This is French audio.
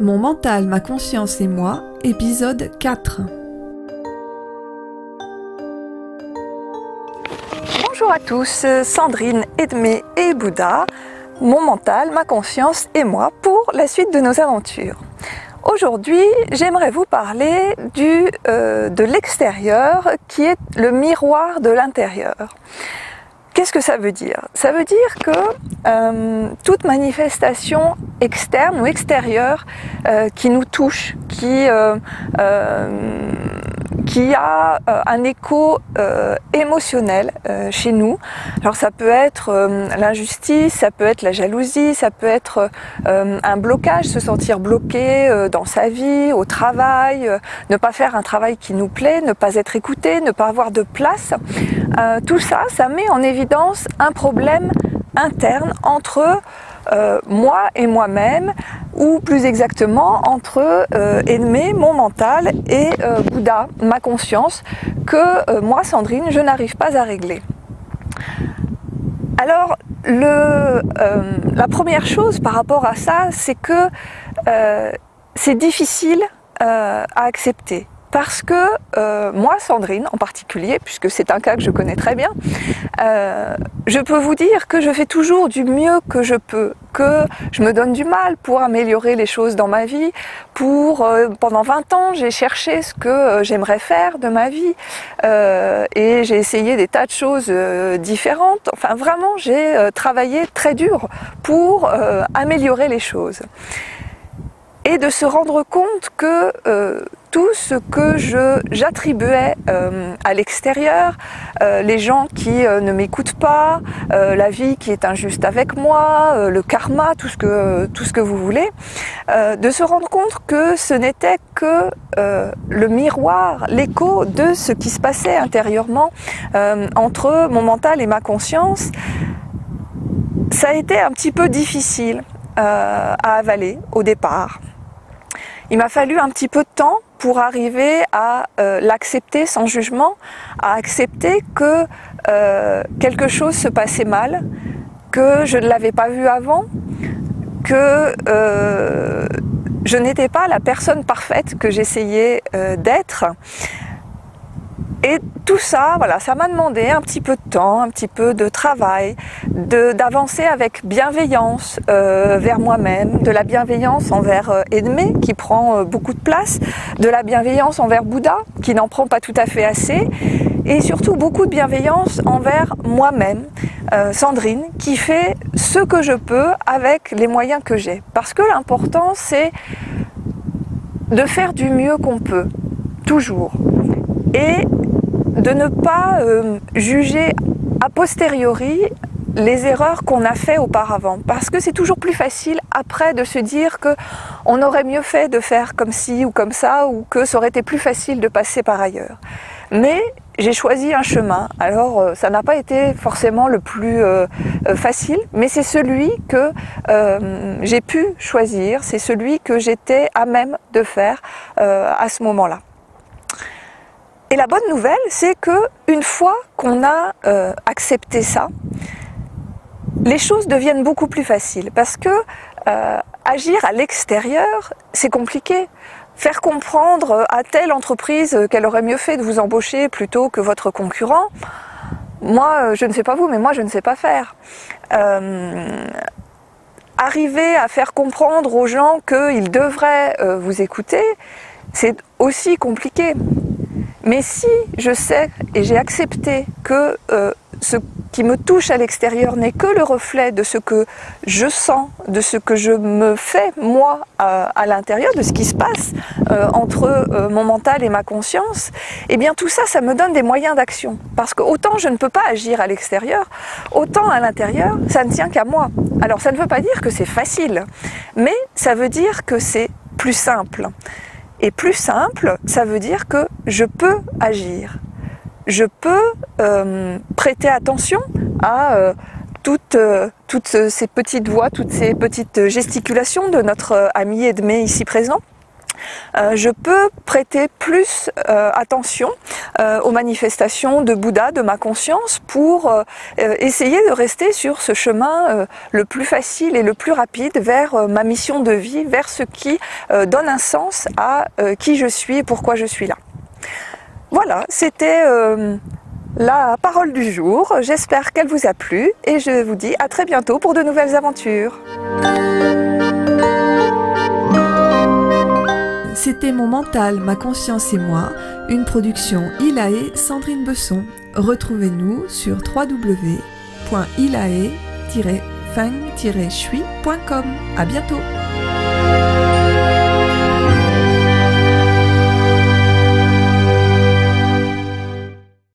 Mon mental, ma conscience et moi, épisode 4. Bonjour à tous, Sandrine, Edmé et Bouddha, mon mental, ma conscience et moi pour la suite de nos aventures. Aujourd'hui, j'aimerais vous parler de l'extérieur qui est le miroir de l'intérieur. Qu'est-ce que ça veut dire? Ça veut dire que toute manifestation externe ou extérieure qui nous touche, qui a un écho émotionnel chez nous. Alors ça peut être l'injustice, ça peut être la jalousie, ça peut être un blocage, se sentir bloqué dans sa vie, au travail, ne pas faire un travail qui nous plaît, ne pas être écouté, ne pas avoir de place. Tout ça, ça met en évidence un problème interne entre moi et moi-même, ou plus exactement entre Edmé, mon mental, et Bouddha, ma conscience, que moi, Sandrine, je n'arrive pas à régler. Alors, la première chose par rapport à ça, c'est que c'est difficile à accepter. Parce que moi, Sandrine en particulier, puisque c'est un cas que je connais très bien, je peux vous dire que je fais toujours du mieux que je peux, que je me donne du mal pour améliorer les choses dans ma vie. Pendant 20 ans, j'ai cherché ce que j'aimerais faire de ma vie et j'ai essayé des tas de choses différentes. Enfin, vraiment, j'ai travaillé très dur pour améliorer les choses. Et de se rendre compte que tout ce que j'attribuais à l'extérieur, les gens qui ne m'écoutent pas, la vie qui est injuste avec moi, le karma, tout ce que vous voulez, de se rendre compte que ce n'était que le miroir, l'écho de ce qui se passait intérieurement entre mon mental et ma conscience. Ça a été un petit peu difficile à avaler au départ. Il m'a fallu un petit peu de temps pour arriver à l'accepter sans jugement, à accepter que quelque chose se passait mal, que je ne l'avais pas vu avant, que je n'étais pas la personne parfaite que j'essayais d'être. Et tout ça, voilà, ça m'a demandé un petit peu de temps, un petit peu de travail, d'avancer avec bienveillance vers moi-même, de la bienveillance envers Edmé qui prend beaucoup de place, de la bienveillance envers Bouddha qui n'en prend pas tout à fait assez, et surtout beaucoup de bienveillance envers moi-même, Sandrine, qui fait ce que je peux avec les moyens que j'ai. Parce que l'important, c'est de faire du mieux qu'on peut, toujours. Et de ne pas juger a posteriori les erreurs qu'on a fait auparavant. Parce que c'est toujours plus facile après de se dire qu'on aurait mieux fait de faire comme ci ou comme ça, ou que ça aurait été plus facile de passer par ailleurs. Mais j'ai choisi un chemin. Alors ça n'a pas été forcément le plus facile, mais c'est celui que j'ai pu choisir, c'est celui que j'étais à même de faire à ce moment-là. Et la bonne nouvelle, c'est que une fois qu'on a accepté ça, les choses deviennent beaucoup plus faciles. Parce que agir à l'extérieur, c'est compliqué. Faire comprendre à telle entreprise qu'elle aurait mieux fait de vous embaucher plutôt que votre concurrent, moi, je ne sais pas vous, mais moi, je ne sais pas faire. Arriver à faire comprendre aux gens qu'ils devraient vous écouter, c'est aussi compliqué. Mais si je sais et j'ai accepté que ce qui me touche à l'extérieur n'est que le reflet de ce que je sens, de ce que je me fais moi à l'intérieur, de ce qui se passe entre mon mental et ma conscience, eh bien tout ça, ça me donne des moyens d'action. Parce que autant je ne peux pas agir à l'extérieur, autant à l'intérieur, ça ne tient qu'à moi. Alors ça ne veut pas dire que c'est facile, mais ça veut dire que c'est plus simple. Et plus simple, ça veut dire que je peux agir. Je peux prêter attention à toutes ces petites voix, toutes ces petites gesticulations de notre ami Edmé ici présent. je peux prêter plus attention aux manifestations de Bouddha, de ma conscience, pour essayer de rester sur ce chemin le plus facile et le plus rapide vers ma mission de vie, vers ce qui donne un sens à qui je suis et pourquoi je suis là. Voilà, c'était la parole du jour. J'espère qu'elle vous a plu et je vous dis à très bientôt pour de nouvelles aventures. C'était Mon mental, ma conscience et moi, une production Ilae Sandrine Besson. Retrouvez-nous sur www.ilae-feng-shui.com. À bientôt.